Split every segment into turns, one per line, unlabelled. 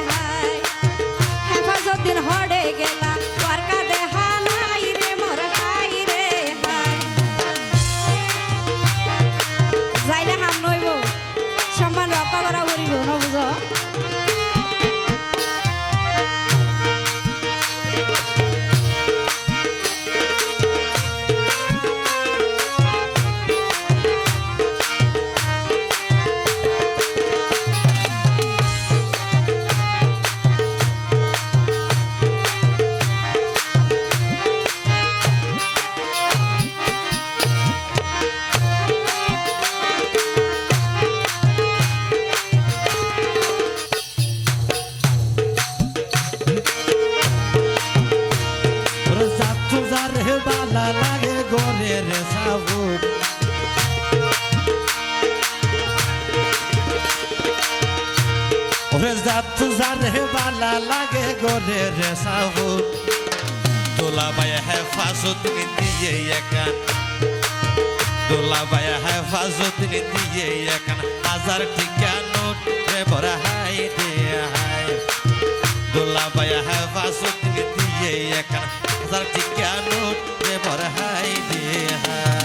হায় হেফাজত দিন হড়ে গেলা তোর কাঁধে হানাই রে মোর হাই রে হায় যাইলে হাম নইব সম্মান রক্ষা করা করিব না বুঝো
লাগে গরে রে সাবুক ওরে জাত জারে বালা লাগে গরে রে সাবুক দোলা বায়া হেফাজত দিয়ে একা দোলা বায়া হেফাজত দিয়ে একা হাজার টিকা নোট রে বড় হাই দে হাই দোলা বায়া হেফাজত দিয়ে একা হাজার টিকা নোট রে বড় হাই দে হাই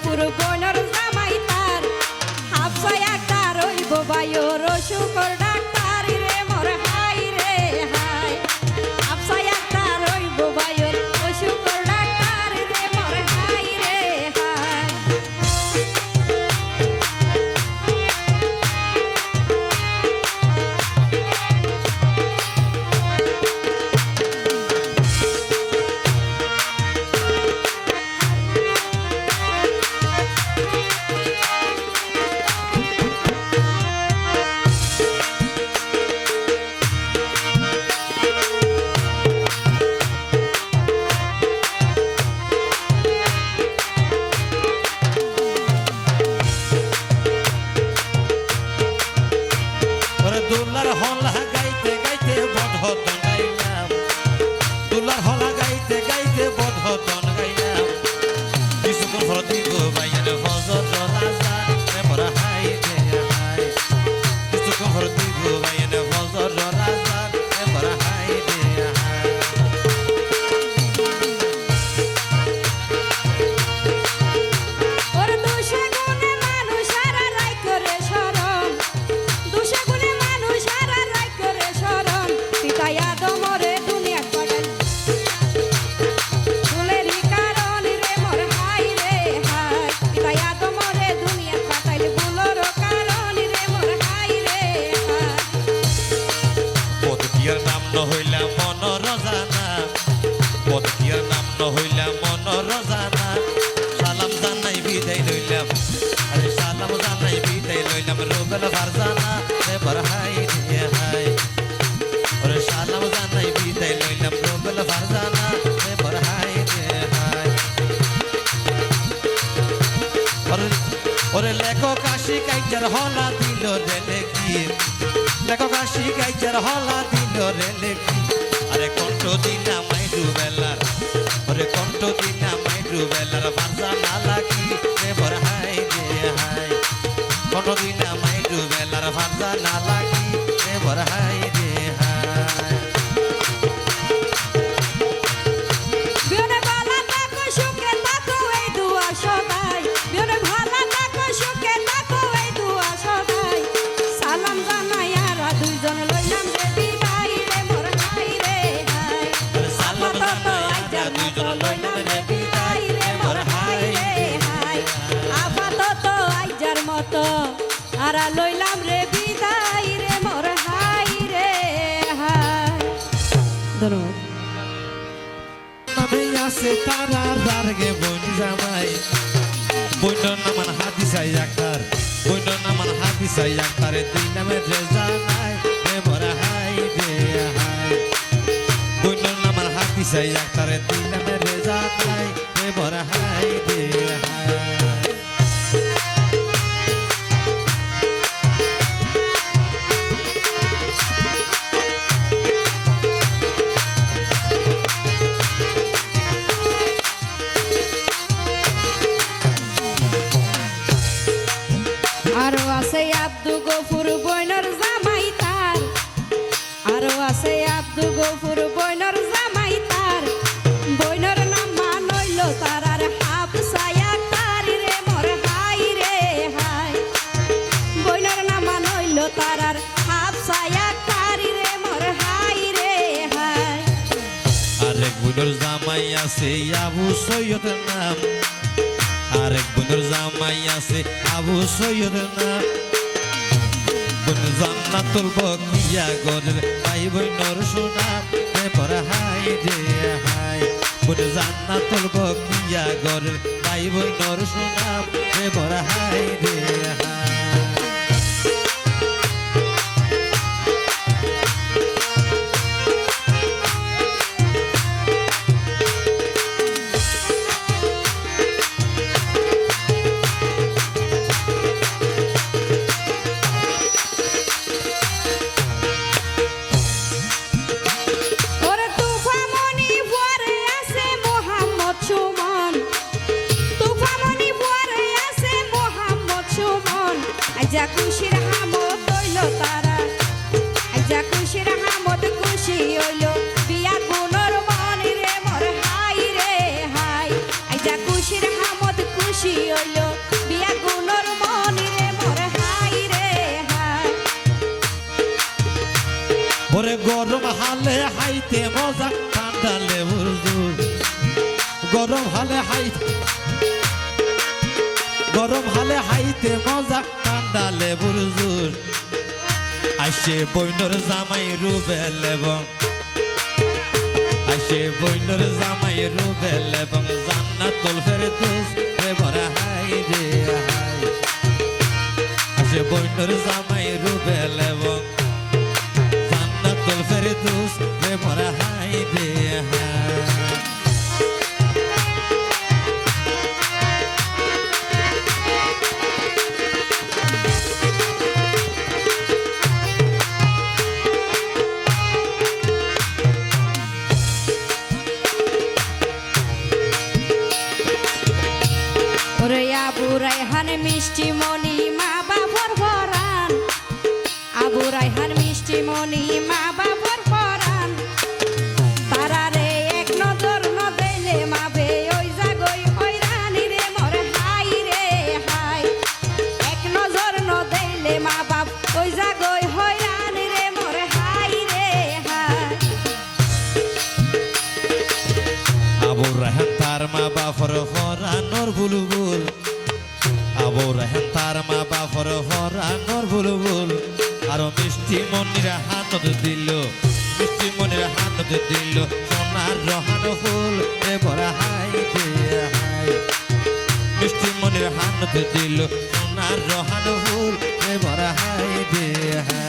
পুরবনের জামাই তার হাফসা একটা রইব বায়ুর শুকর ডাক্তার রে মোর হাই রে হাই হাফসা একটা রইব বায়ুর শুকর ডাক্তার রে মোর হাই রে হাই
মাইয়ার নাম ন হইলাম মনর জানা সালাম জানাই বিদায় লইলাম আরে সালাম জানাই বিদায় লইলাম রুবেল ফারজানা এবার হাই রে হাই ওরে সালাম জানাই বিদায় লইলাম রুবেল ফারজানা এবার হাই রে হাই ওরে লেখক আশি কাইজার হলা দিল রে লেখি লেখক আশি কাইজার হলা দিল রে লেখি আরে কণ্ঠ দিনা মাইরু বেলার ওরে কণ্ঠ দিনা মাইরু বেলার ফারজানা লাগি এবার হাই রে হাই কণ্ঠ দিনা মাইরু বেলার ফারজানা লাগি এবার হাই রে হাই
বিয়নে ভালা থাকো সুখে থাকো এই দুয়া সদাই বিয়নে ভালা থাকো সুখে থাকো এই দুয়া সদাই সালাম জানাই আর দুইজন লইলাম রে বিদায় রে মোর হাই রে হাই
সালাম জানাই আর দুইজন লইলাম রে বিদায় রে মোর হাই রে
হাই আপাতত আইজার মতো আর লইলাম রে বিদায় রে মোর হাই রে হাই ধন্যবাদ
নামে আছে তারা রারগে বন জামাই বইন নামান হাদিসাই আক্তার বইন নামান হাদিসাই আক্তারে দুই নামে রে জানাই রে বড় হাই রে হাই বইন নামান হাদিসাই আক্তারে দুই নামে রে জানাই রে বড় হাই রে হাই
আরো আছে আব্দু গফুর বইনর জামাই তার আরো আছে আব্দু গফুর বইনর জামাই তার বইনর নাম মানইল তার আর হাফসায়া তার রে মোর হাই রে হাই বইনর নাম মানইল তার আর হাফসায়া তার রে মোর হাই রে হাই
আরেক বুনর জামাই আছে আবু সৈয়দ নাম আরেক বুনর জামাই আছে আবু সৈয়দ নাম বুন জান্নাতুল বকিয়া গরের ভাই বইনর সুনাম রে পর হাই রে হাই বুন জান্নাতুল বকিয়া গরের ভাই বইনর সুনাম রে পর হাই রে হাই
ওরে তুফামনি পরে আছে মোহাম্মদ সুমন তুফামনি পরে আছে মোহাম্মদ সুমন আজা খুশির হামদ হইল তারা আজা খুশির হামদ খুশি হইল বিয়া গুণর মন রে মোর হাই রে হাই আজা খুশির হামদ খুশি হইল বিয়া গুণর মন রে মোর হাই রে হাই
ওরে গরম হালে হাইতে মজা ঠান্ডা লেবুর জুর গরম হালে হাইতে মজা ঠান্ডা লেবুর জুর আসে বইনর জামাই রুবেল এবং আসে বইনর জামাই রুবেল এবং জান্নাতুল ফেরদৌস রে বড় হাই রে হাই আসে বইনর জামাই রুবেল এবং জান্নাতুল ফেরদৌস রে বড় হাই রে হাই
ওরে আবু রায়হান মিষ্টি মনি মা বাবার পরাণ আবু রায়হান মিষ্টি মনি মা বাবার পরাণ তারা রে এক নজর ন দিলে মাবে ওই জাগই হয়রানি রে মোর হাই রে হাই এক নজর ন দিলে মা বাপ ওই জাগই হয়রানি রে মোর হাই রে হাই
আবু রায়হান তার মা বাফর ফরানোর বুলবুল আবু রায়হান তার মা বাফর ফরানোর বুলবুল আরো মিষ্টি মনির হাতত দিল মিষ্টি মনির হাতত দিল সোনার রহান ফুল ভরা হাই রে হাই মিষ্টি মনের হানতে দিল সোনার রহান ফুল রে ভরা হাই রে হাই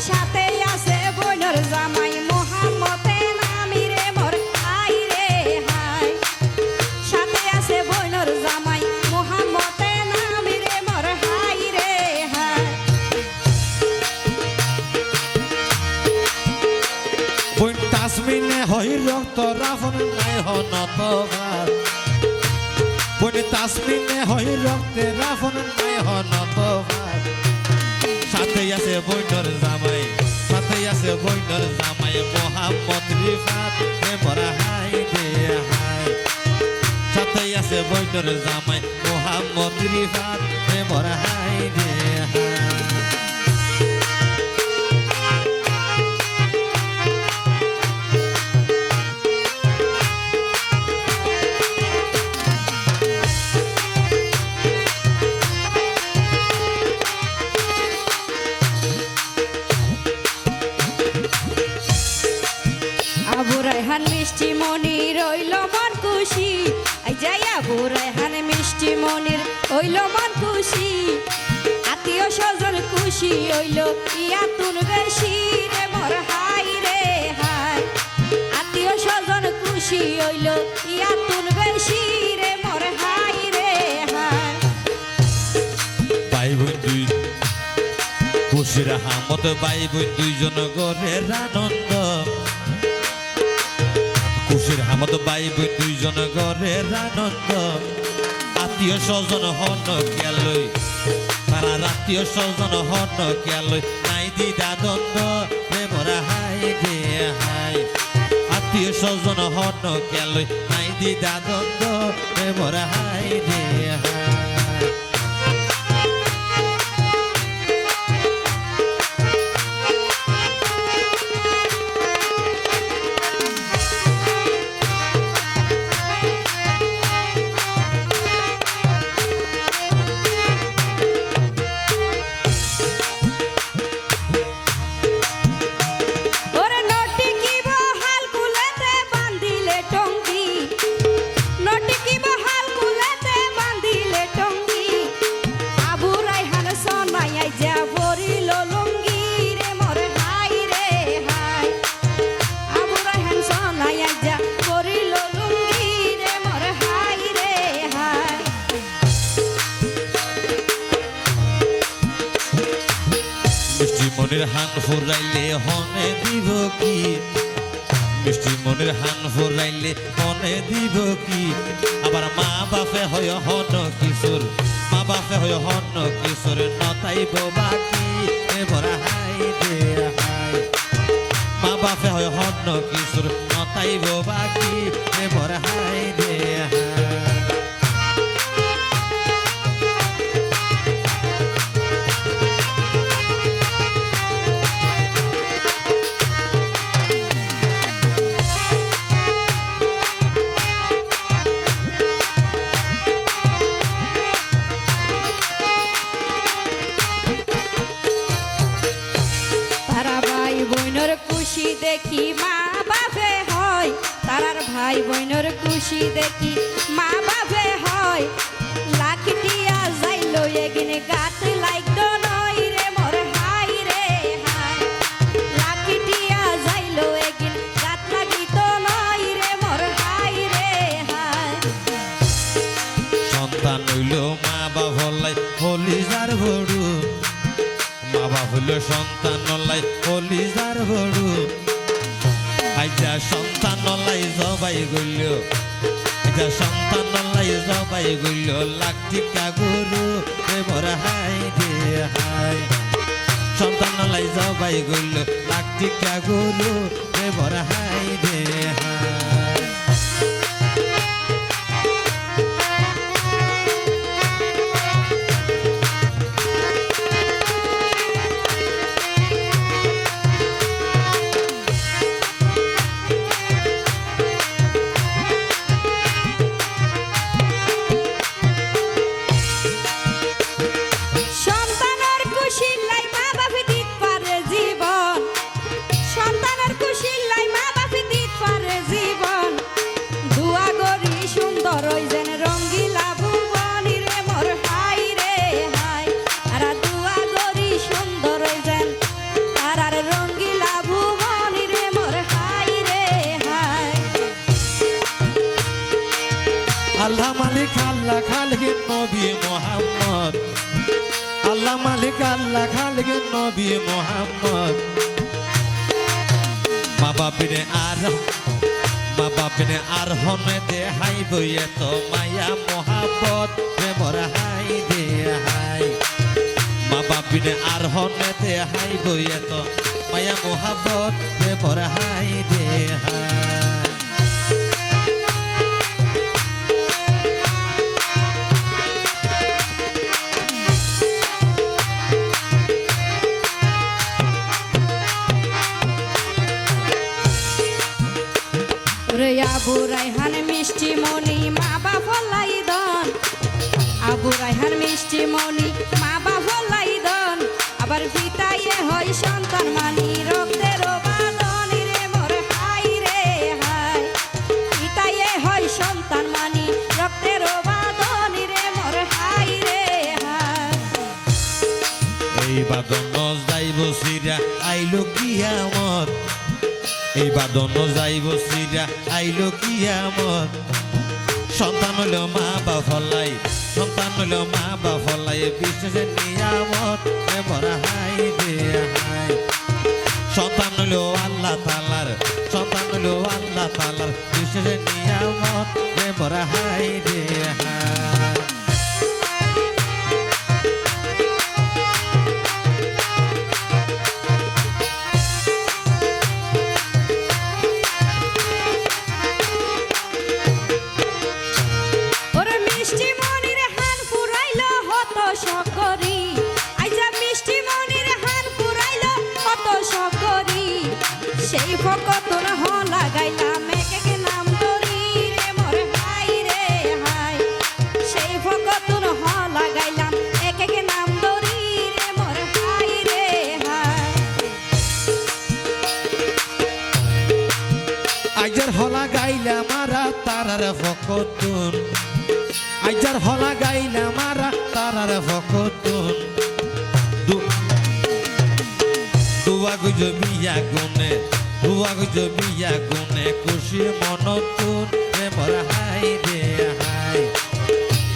সাথে আছে বইনর জামাই মোহাম্মতে নামি রে মোর হাই রে হাই সাথে আছে বইনর জামাই মোহাম্মতে নামি রে মোর হাই রে হাই
বইন তাসমিনে হই রক্ত রাফন নাই হনত ভাত বইন তাসমিনে হই রক্তে রাফন নাই হনত ভাত সাথে আছে বইনর জামাই সাথে আছে বইনর জামাই মোহাম্মদ রিফাত রে ভরা হাই রে হাই সাথে আছে বইনর জামাই মোহাম্মদ রিফাত রে ভরা হাই রে হাই
আবু রায়হান মিষ্টি মনির রইল মন খুশি যাই আবু রায়হান মিষ্টি মনির হইল মন খুশি আত্মীয় স্বজন খুশি হইল ইয়াতুন বেশি রে মোর হাই রে হাই আত্মীয় স্বজন খুশি হইল ইয়াতুন বেশি রে মোর হাই রে হাই
ভাই বোন দুই খুশির হামত ভাই বোন দুইজন গরের আনন্দ খুশির হামত ভাই বোন দুইজন গরের আনন্দ আত্মীয় স্বজন হন গেলই তারা আত্মীয় স্বজন হন গেলই নাই দিদা দ্বন্দ্ব রে ভরা হাই রে হাই আত্মীয় স্বজন হন গেলই নাই দিদা দ্বন্দ্ব রে ভরা হাই রে হাই মনের হান ফুরাইলে হনে দিব কি মিষ্টি মনের হান ফুরাইলে হনে দিব কি আবার মা বাপে হয় হন কিশোর মা বাপে হয় হন কিশোর নতাইব বাকি এ ভরা হাই রে হাই মা বাপে হয় হন কিশোর নতাইব বাকি এ ভরা হাই রে হাই
খুশি দেখি মা বাপে হয় তারার ভাই বোনের খুশি দেখি মা বাপে হয় লাখিটিয়া যাইলো এগিনে গাত লাগতো নই রে মোর হাই রে হাই লাখিটিয়া যাইলো এগিন গাত লাগিতো নই রে মোর হাই রে হাই
সন্তান হইল মা বাপ হলাই হলিজার বড়ু মা বাপ হইল সন্তান হলাই হলিজার বড়ু আইজা সন্তান হলাই জবাই গইল আইজা সন্তান হলাই জবাই গইল লাখ টিকা গরু রে মোর হাই রে হাই সন্তান লাই সবাই গইল লাখ টিকা গরু রে মোর হাই রে হাই
সন্তানের খুশি লাই মা বাপে দিত পারে জীবন সন্তানের খুশি লাই মা বাপে দিত পারে জীবন দুয়া গরি সুন্দর ওই যেন রঙ্গিলা ভুবনী রে মোর হাই রে হাই আর দুয়া গরি সুন্দর ওই যেন আর রঙ্গিলা ভুবনী রে মোর হাই রে হাই
আল্লাহ মালিক আল্লাহ খালিক নবী মুহাম্মদ আল্লাহ মালিক আল্লাহ খালিক নবী মুহাম্মদ মা বাপিনে আর হনে দে হাই বইয়ে তো মায়া মোহাব্বত রে মোর হাই দে হাই মা বাপিনে আর হনে দে হাই বইয়ে তো মায়া মোহাব্বত রে মোর হাই দে হাই
রে আবু রায়হান মিষ্টি মনি মা বাপ লাই দন আবু রায়হান মিষ্টি মনি মা বাপ লাই দন আবার পিতায়ে হয় সন্তান মানি রক্তের বাঁধনি রে মোর হাই রে হাই পিতায়ে হয় সন্তান মানি রক্তের বাঁধনি রে মোর হাই রে হাই
এই বাদন যাইব সিরা আইলো কিয়ামত এই বাদন যাইব সিরা আইলো কিয়ামত সন্তান হইল মা বাফলাই সন্তান হইল মা বাফলাই বিশ্বাসের নিয়ামত রে মোর হাই রে হাই সন্তান হইল আল্লাহ তাআলার সন্তান হইল আল্লাহ তাআলার বিশ্বাসের নিয়ামত রে মোর হাই রে হাই
ওরে মিষ্টি মনির হান পুরাইলো হত সকরি আইজা মিষ্টি মনির হান পুরাইলো হত সকরি সেই ফকতর হ লাগাইলাম এক নাম ধরি রে মোর হাই রে হাই সেই ফকতর হ লাগাইলাম এক নাম ধরি রে মোর হাই রে হাই
আইজার হলা গাইলা মারা তারার ফকতুন আইজার হলা গাইলা মারা তারার ফকতুন দুয়া গুজ বিয়া গুনে দুয়া গুজ বিয়া গুনে খুশি মনতুন রে মোর হাই রে হাই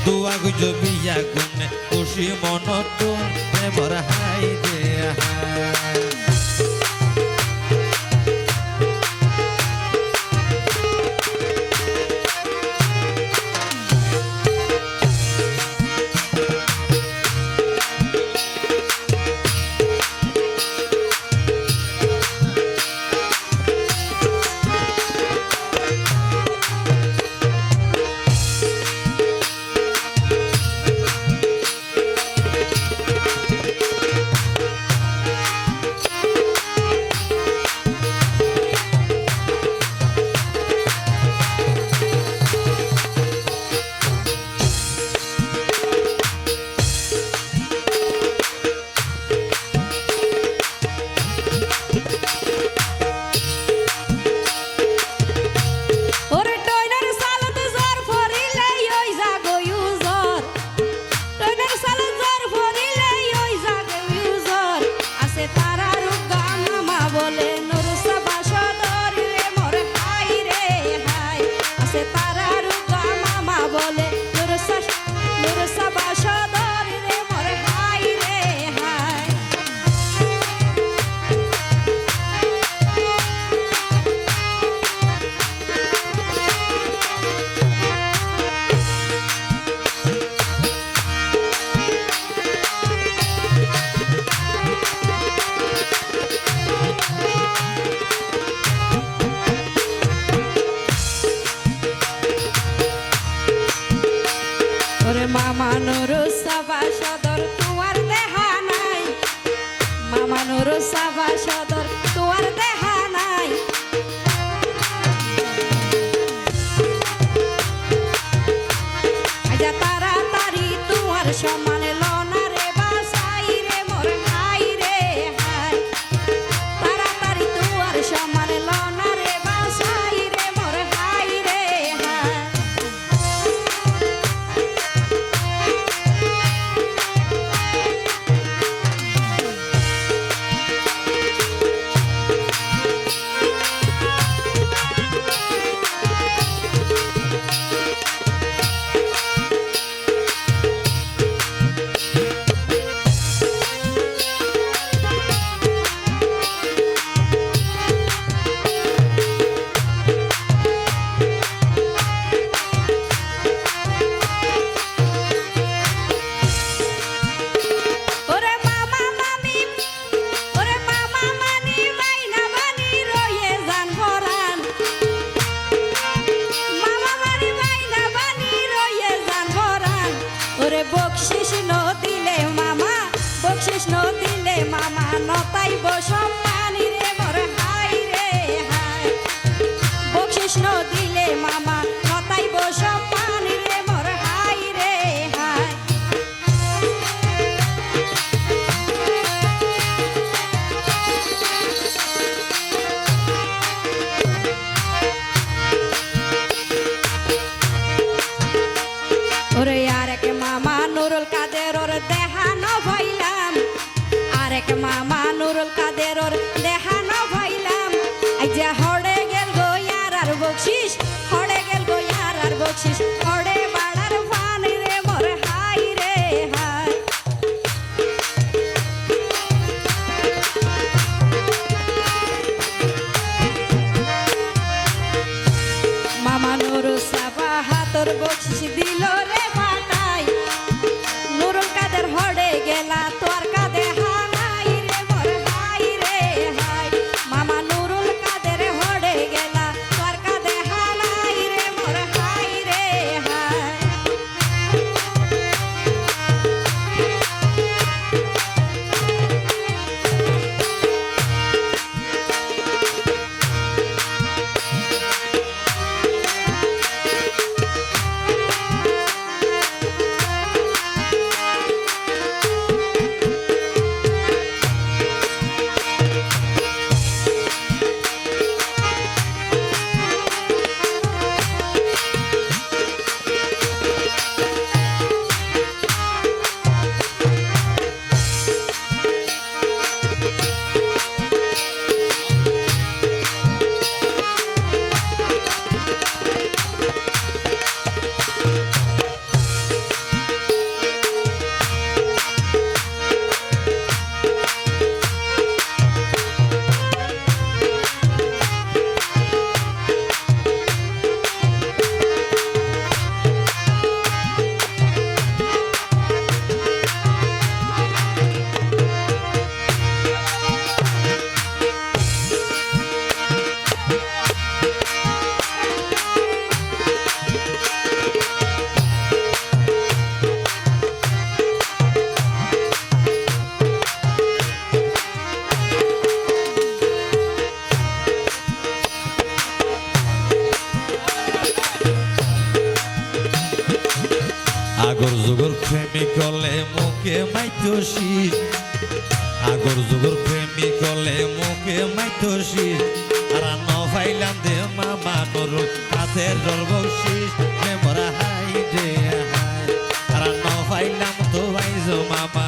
দুয়া গুজ বিয়া গুনে খুশি মনতুন রে মোর হাই রে হাই
সাবা সদর তোমার দেখা নাই আজা তাড়াতাড়ি তোমার সমান লনা রে বাসাই রে মোর হাই রে হাই তাড়াতাড়ি তোমার সমান লনা রে বাসাই রে মোর হাই রে হাই বকশিস ন দিলে মামা নতাইব সম্মানী রে মোর হাই রে হাই বকশিস ন দিলে মামা নতাইব সম্মানী রে মোর হাই রে হাই ওরে আরেক মামা নুরুল কাদের ওর দেহানো ভাইলাম আরেক মামা নুরুল কাদের ওর দেহানো ভাইলাম আইজা হড়ে গেল গো ইয়ার আর বকশিস হড়ে গেল গো ইয়ার আর বকশিস হড়ে বাড়ার পানি রে মোর হাই রে হাই মামা নুরুল সাবা হাতর বকশিস দিল রে ফাটাই নুরুল কাদের হড়ে গেলা তোর কাদে হাই রে মোর হাই রে হাই মামা নুরুল কাদের হড়ে গেলা তোর কাদে হাই রে মোর হাই রে হাই
আগর যুগর প্রেমিক হলে মুখে মাইতোশিস আগর যুগর প্রেমিক হলে মুখে মাইতোশিস আর ন ফাইলাম দে মামা নুরুল কাদের বকশিস রে মোর হাই রে হাই আর ন ফাইলাম তো ভাইজো মামা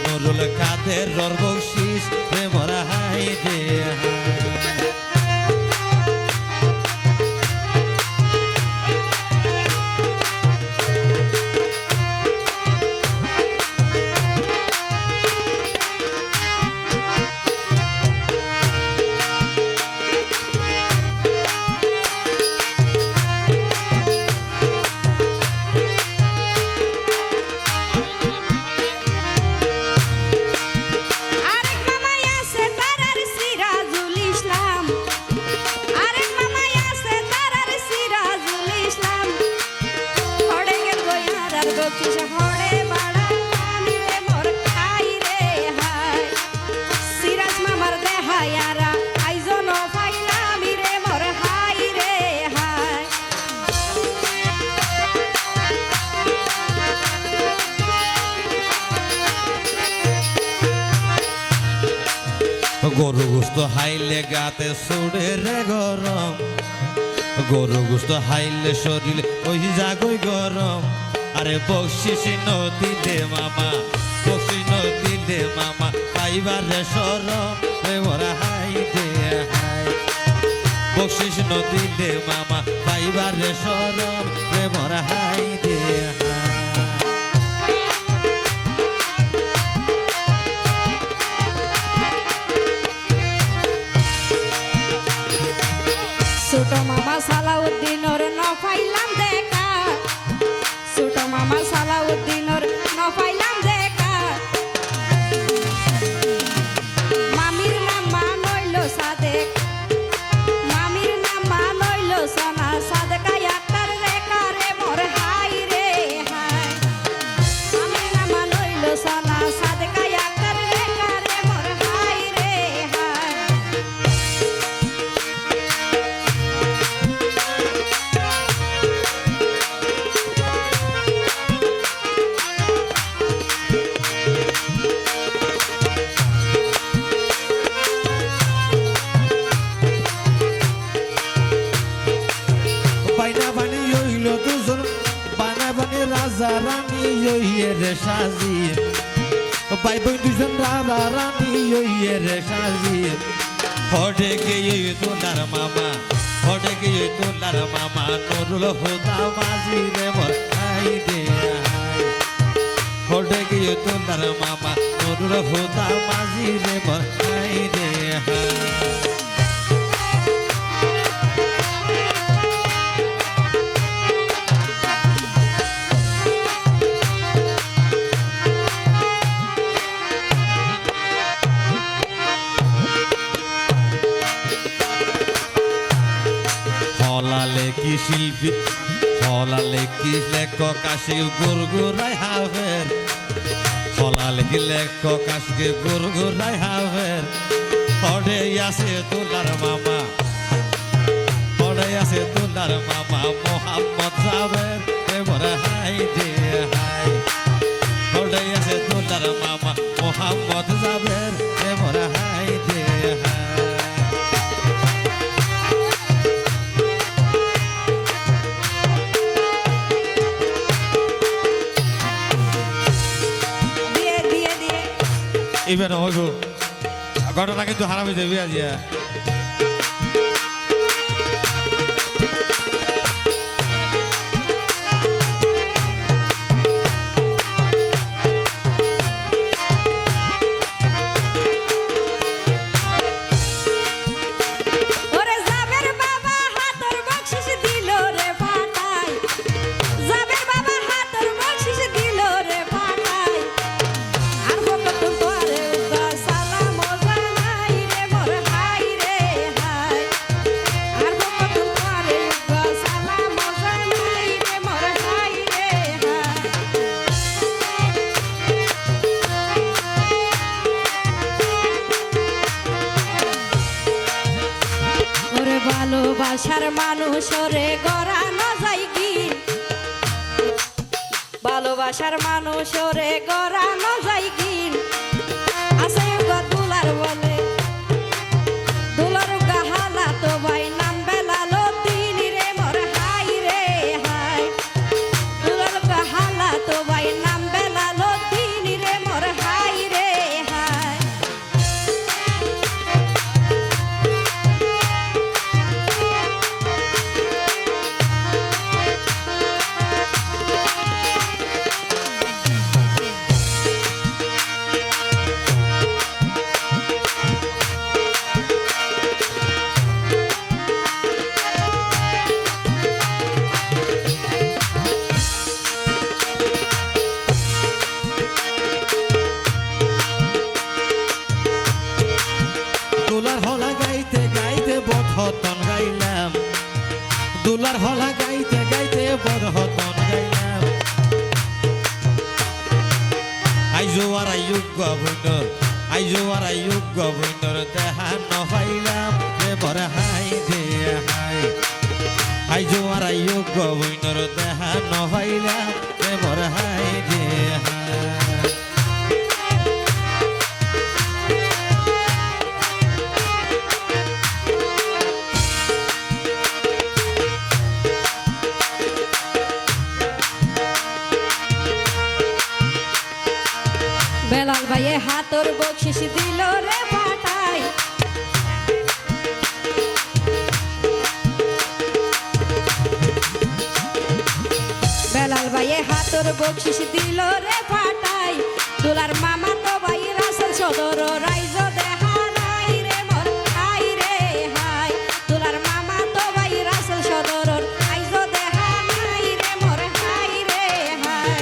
নুরুল কাদের বকশিস রে মোর হাই রে হাই
আরেক
গরু গোস্ত হাইলে গাতে ছুড়ে রে গরম, গরু গোস্ত হাইলে শরীরে ওই জাগই গরম। আরে বকশিস নদীতে মামা, বকশিস নদীতে মামা পাইবার রে সরম রে মোরা হাই দে হাই। বকশিস নদীতে মামা পাইবার রে সরম রে মোরা হাই দে হাই।
ছোট মামা সালাউদ্দিনর ন পাইলাম দেখা, ছোট মামা সালাউদ্দিনর ন পাইলাম দেখা। মামির নাম মানইল সাদেক, মামির নাম মানইল সোনা সাদেকাই আক্তার রেখা রে মোর হাই রে হাই। মামির নাম মানইল সোনা সাদেকাই আক্তার রেখা রে মোর হাই রে হাই।
বাইনা বানি হইল দুজন, বানা বানি রাজা রানী হইয়ে রে সাজি। ভাই বোন দুজন রাজা রানী হইয়ে রে সাজি। হঠে গিয়ে তোলার মামা, হঠে গিয়ে তোলার মামা নুরুল হুদা মাঝি রে মোর হাই দে হাই। হঠে গিয়ে তোলার মামা নুরুল হুদা মাঝি রে মোর হাই দে হাই। হলালে কি শিল্পী, হলালে কি লেখক আসিল গুরগুরাই হাভের, হলালে কি লেখক আসিল গুরগুরাই হাভের। পড়ে আছে তোলার মামা, পড়ে আছে তোলার মামা মোহাম্মদ জাবের এবার হাই দে হাই। পড়ে আছে তোলার মামা মোহাম্মদ জাবের এবার হাই দে হাই। এবার হইব ঘটনা কিন্তু হারাম হয়ে যাবে আজিয়া।
ওরে জাবের বাবা হাতর বকশিশ দিল রে ফাটাই, জাবের বাবা হাতর বকশিশ দিল রে ফাটাই। আর বকত তোরে উগা সালাম জানাই রে মোর হাই রে হাই। আর বকত তোরে উগা সালাম জানাই রে মোর হাই রে হাই। ওরে ভালোবাসার মানুষ ওরে গড়ানো যায় কি, ভালোবাসার মানুষ ওরে গড়ানো যায় কি। আছে গো দুলার বলে, দুলার গাহালা তো ভাই নাম বেলালো তিন রে মোর হাই রে হাই। দুলার গাহালা তো ভাই নাম বেলালো তিন রে মোর হাই রে হাই।
দুলার হলা গাইতে গাইতে বধতন গাইলাম, দুলার হলা গাইতে গাইতে বধতন গাইলাম। আইজো আর আইয়ুব গভর্নর, আইজো আর আইয়ুব গভর্নর দেহা নপাইলাম রে বর হাই দে হাই। আইজো আর আইয়ুব গভর্নর দেহা নপাইলাম রে বর হাই দে হাই।
ভাইয়ে হাতর বকশিস দিল রে পাটাই বেলাল ভাইয়ে হাতর বকশিস দিল রে পাটাই দুলার মামা তো ভাই রাসেল সদর রাইজ দেহা নাই রে মোর হাই রে হাই দুলার মামা তো ভাই রাসেল সদর রাইজ দেহা নাই রে মোর হাই রে হাই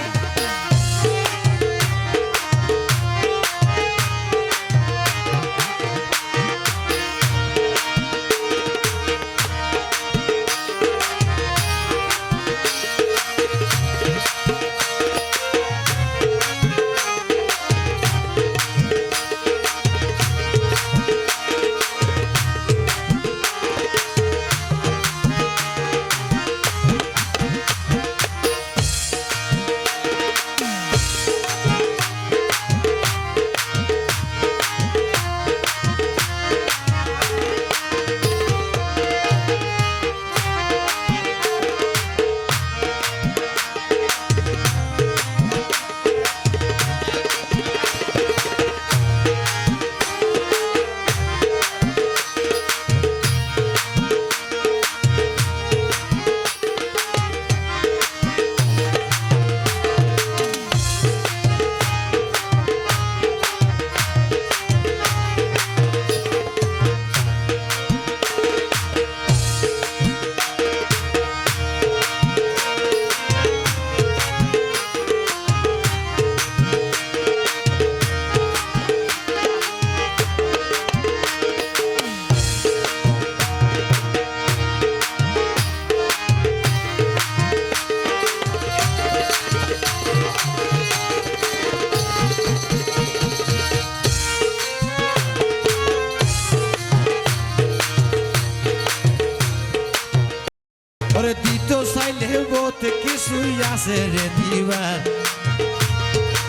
ওরে দিত চাইলে বহুত কিছুই আছে রে দিবার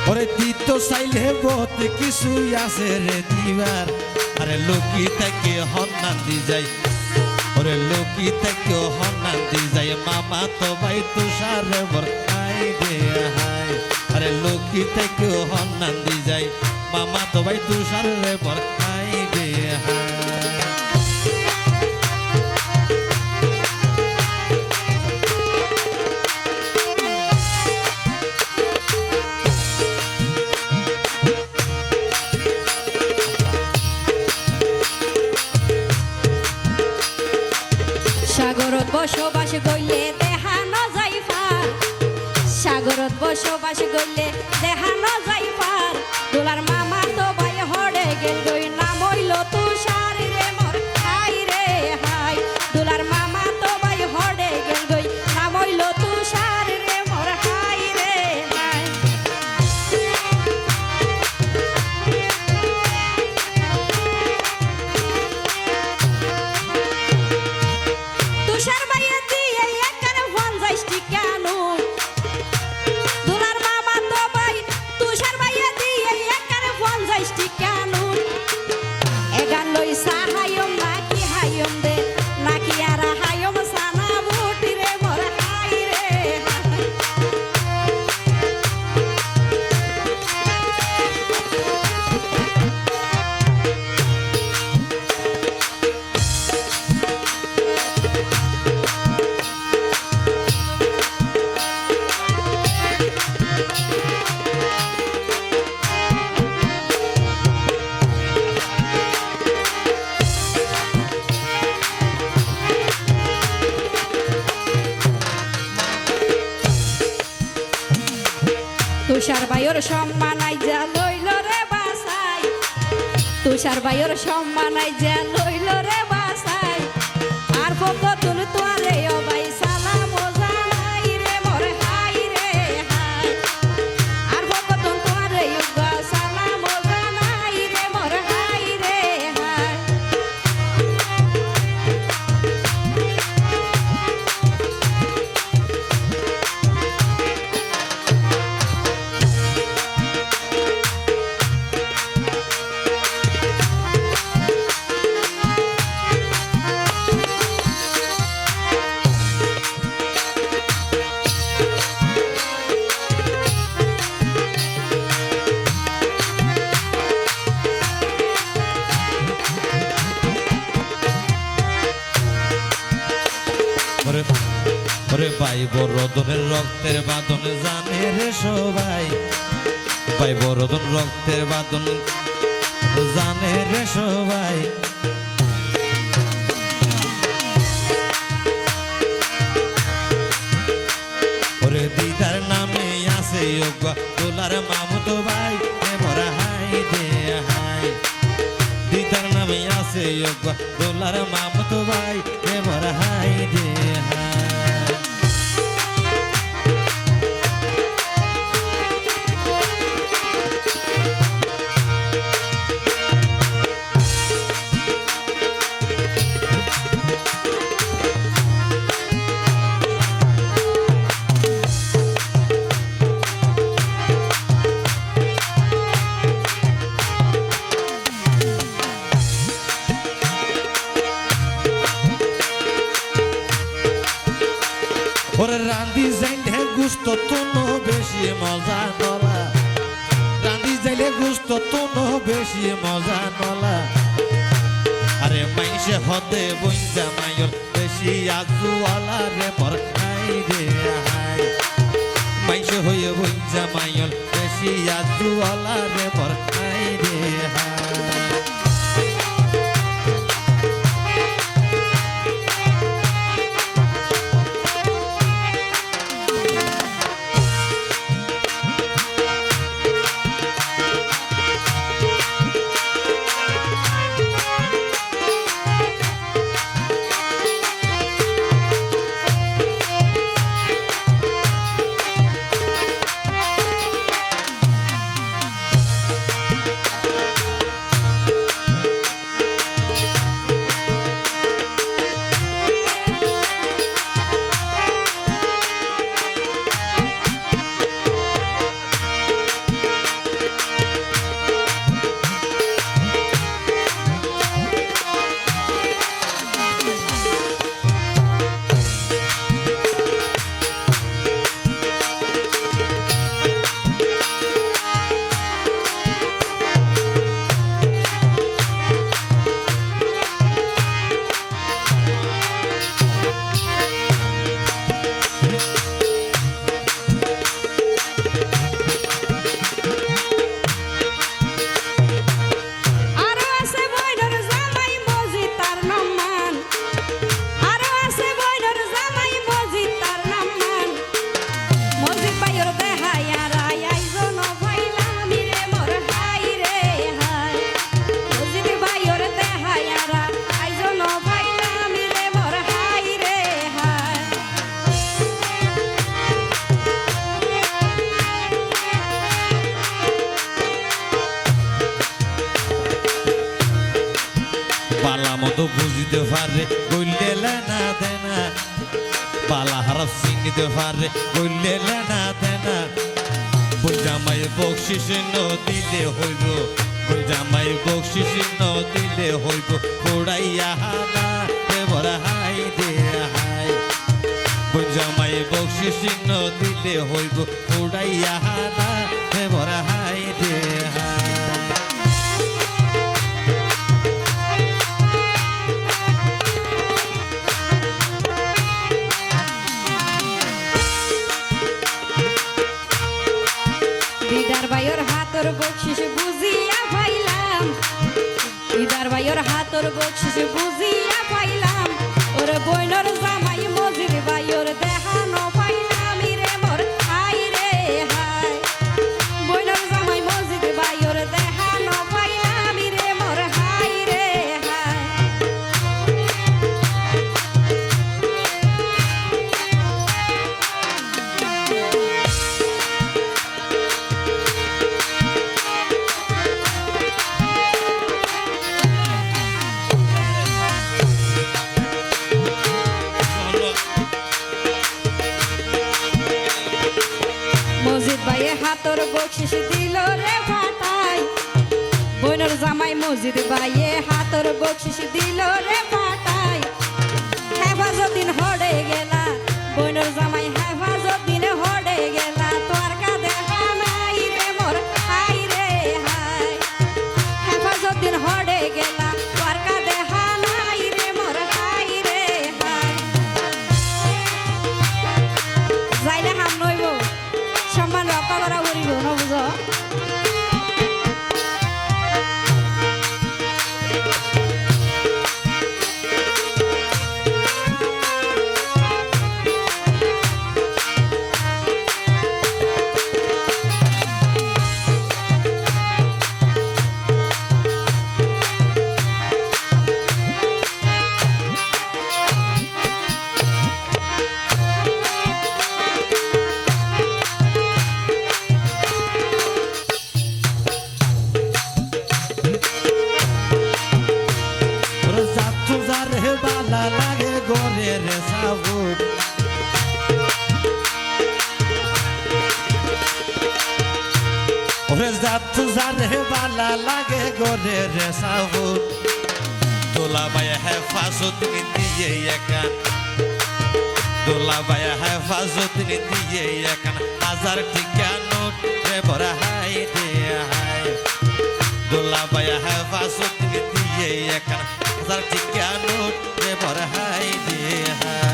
ওরে দিত চাইলে বহুত কিছুই আছে রে দিবার আরে লোকি থেকে হন্নান দি যাই ওরে লোকি থেকে হন্নান দি যাই মামা তো ভাই তুষার বরখাই দে হাই আরে লোকি থেকে হন্নান দি যাই মামা তো ভাই তুষার বরখাই দে হাই
সাগরত বসবাস গইলে দেহানো যাই পার সাগরত বসবাস গইলে দেহানো যাই পার দুলার মামা তো ভাই হড়ে গেল গই নাম হইল তুষার রে মোর হাই রে হাই দুলার মামা তো ভাই হড়ে গেল গই নাম হইল তুষার রে মোর হাই রে হাই তুষার ভাইয়ে দিয়ে একারে ফোন যাইস কেন দুলার মামা তো ভাই তুষার ভাইয়ে দিয়ে একারে ফোন যাইস কেন এগান লই সাহায়ম নাকি হায়ম দে নাকি আর হায়ম সানা বুটি রে মোর হাই রে হাই তুষার ভাইয়ের সম্মান আইজা লইল রে বাসাই তুষার ভাইয়ের সম্মান আইজা লইল রে বাসাই আর কতন তোরে ও ভাই সালাম জানাই রে মোর হাই রে হাই আর কতন তোরে ও সালাম জানাই রে মোর হাই রে হাই
ওরে ভাই বড়দনের রক্তের বাঁধন জানে রে সবাই, ভাই বড়দন রক্তের বাঁধন জানে রে সবাই। ওরে দিদার নামে আছে দোলার মামুতো ভাই মোরা হাই দে হাই, দিদার নামে আছে দোলার মামুতো ভাই মোরা হাই দে হাই। ওরে রান্ধি যাইলে গুস্ত তুনো বেশি মজা নলা, রান্ধি যাইলে গুস্ত তুনো বেশি মজা নলা। আরে মাইসে হদে বইজা মাইল বেশি আজুয়ালা রে মোর হাই রে হাই, মাইসে হয়ে বইজা মাইল বেশি আজুয়ালা রে মোর হাই রে হাই। বালা মতো বুঝিতে পারে গইলে না দেনা, বালা হারাপ চিনিতে পারে গইলে না দেনা। জামাই বকশিস ন দিলে হইব, জামাই বকশিস ন দিলে হইব পোড়াইয়া না বরা হাই দে হাই, জামাই বকশিস ন দিলে হইব পোড়াইয়া না বরা হাই দে হাই।
দিদার ভাইয়ের হাতর বকশিস বুঝিয়া পাইলাম, দিদার ভাইয়ের হাতর বকশিস বুঝিয়া পাইলাম। ওর বইনর জামাই মজিদ ভাইয়ের দেখানো পাইলাম রে মোর হাই রে হাই, বইনর জামাই মজিদ ভাইয়ের দেখানো পাইলাম রে মোর হাই রে হাই। মজিদ ভাইয়ে হাতর বকশিস দিল রে ফাটাই, বইনর জামাই মজিদ ভাইয়ে হাতর বকশিস দিল রে ফাটাই। হেফাজতদিন হড়ে গেলা বইনর জামাই, হেফাজতদিন হড়ে গেলা তোর কাঁধে হানাই রে মোর হাই রে হাই, হেফাজতদিন হড়ে গেলা তোর কাঁধে হানাই রে মোর হাই রে হাই।
রাত জানে বালা লাগে গোরে রে সাহুর দুলাভাই হেফাজত দিয়ে একা দুলাভাই হেফাজত দিয়ে একা হাজার টিকা নোট রে বড় হাই দে হাই দুলাভাই হেফাজত দিয়ে একা হাজার টিকা নোট রে বড় হাই দে হাই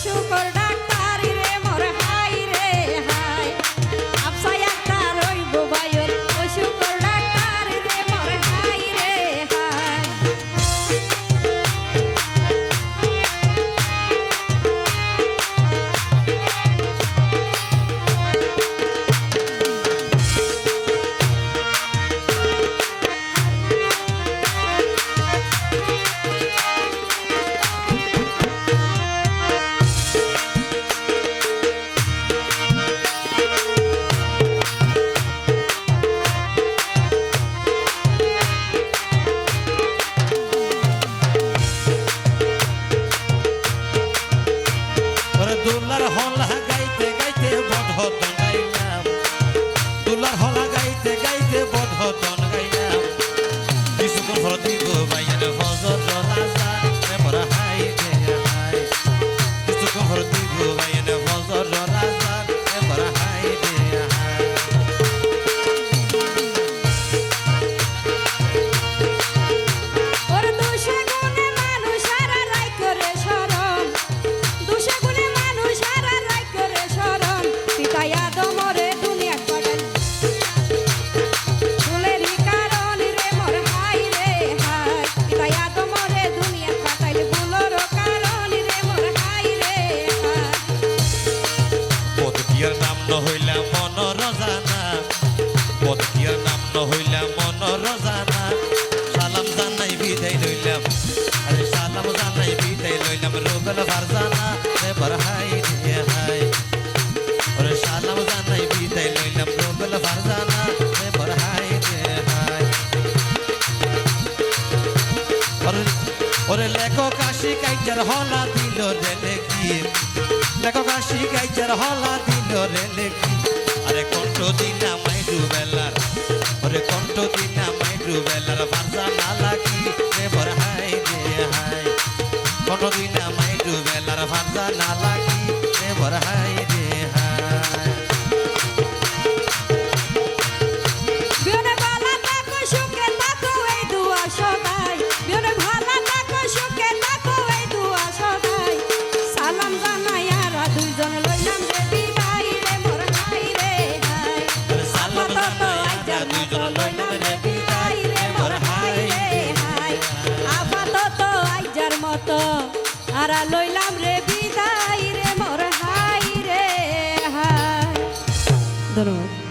শুকর ডাক্তার রে মোর হাই রে হাই আফসাই ডাক্তার রইব বায়ুর ও শুকর ডাক্তার রে মোর হাই রে হাই
দুলার হলা গাইতে গাইতে বধতন গাইলাম দুলার হলা গাইতে গাইতে বধতন গাইলাম কিছুক্ষণ পর দিব বাইয়ের ফজর রাজা রে মোর হাই রে হাই কিছুক্ষণ পর দিব বাইয়ের ফজর রাজা রে মোর হাই রে হাই
ওর দোষে গুণে মানুষ আর রাই করে শরণ দোষে গুণে মানুষ আর রাই করে শরণ পিতায়া দমরে দুনিয়া পাগল ফুলেরই কারণ রে মোর হাই রে হাই পিতায়া দমরে দুনিয়া পাগল ফুলের কারণ রে মোর হাই রে হাই
পদকিয়ার নাম ন হইলা মন রজানা পদকিয়ার নাম ন হইলা মন রজানা সালাম জানাই বিদায় লইলাম আরে সালাম জানাই বিদায় লইলাম রোবেল ফারজানা রে বর হাই রে হাই আরে সালাম জানাই বিদায় লইলাম রোবেল ফারজানা রে বর হাই রে হাই ওরে লেখক আশি কাইচার হলা দিল রে লেখি লেখক আশি কাইচার হলা দিল রে লেখি আরে কণ্ঠ দিনা মাইডু বেলার ওরে কণ্ঠ দিনা মাইডু বেলার ভাষা না লাগি রে বর হাই রে হাই কণ্ঠ দিনা মাইডু বেলার ভাষা না লাগি রে বর হাই রে হাই
বিয়নে তারা লইলাম রে বিদায় রে মোর হাই রে হাই। ধন্যবাদ।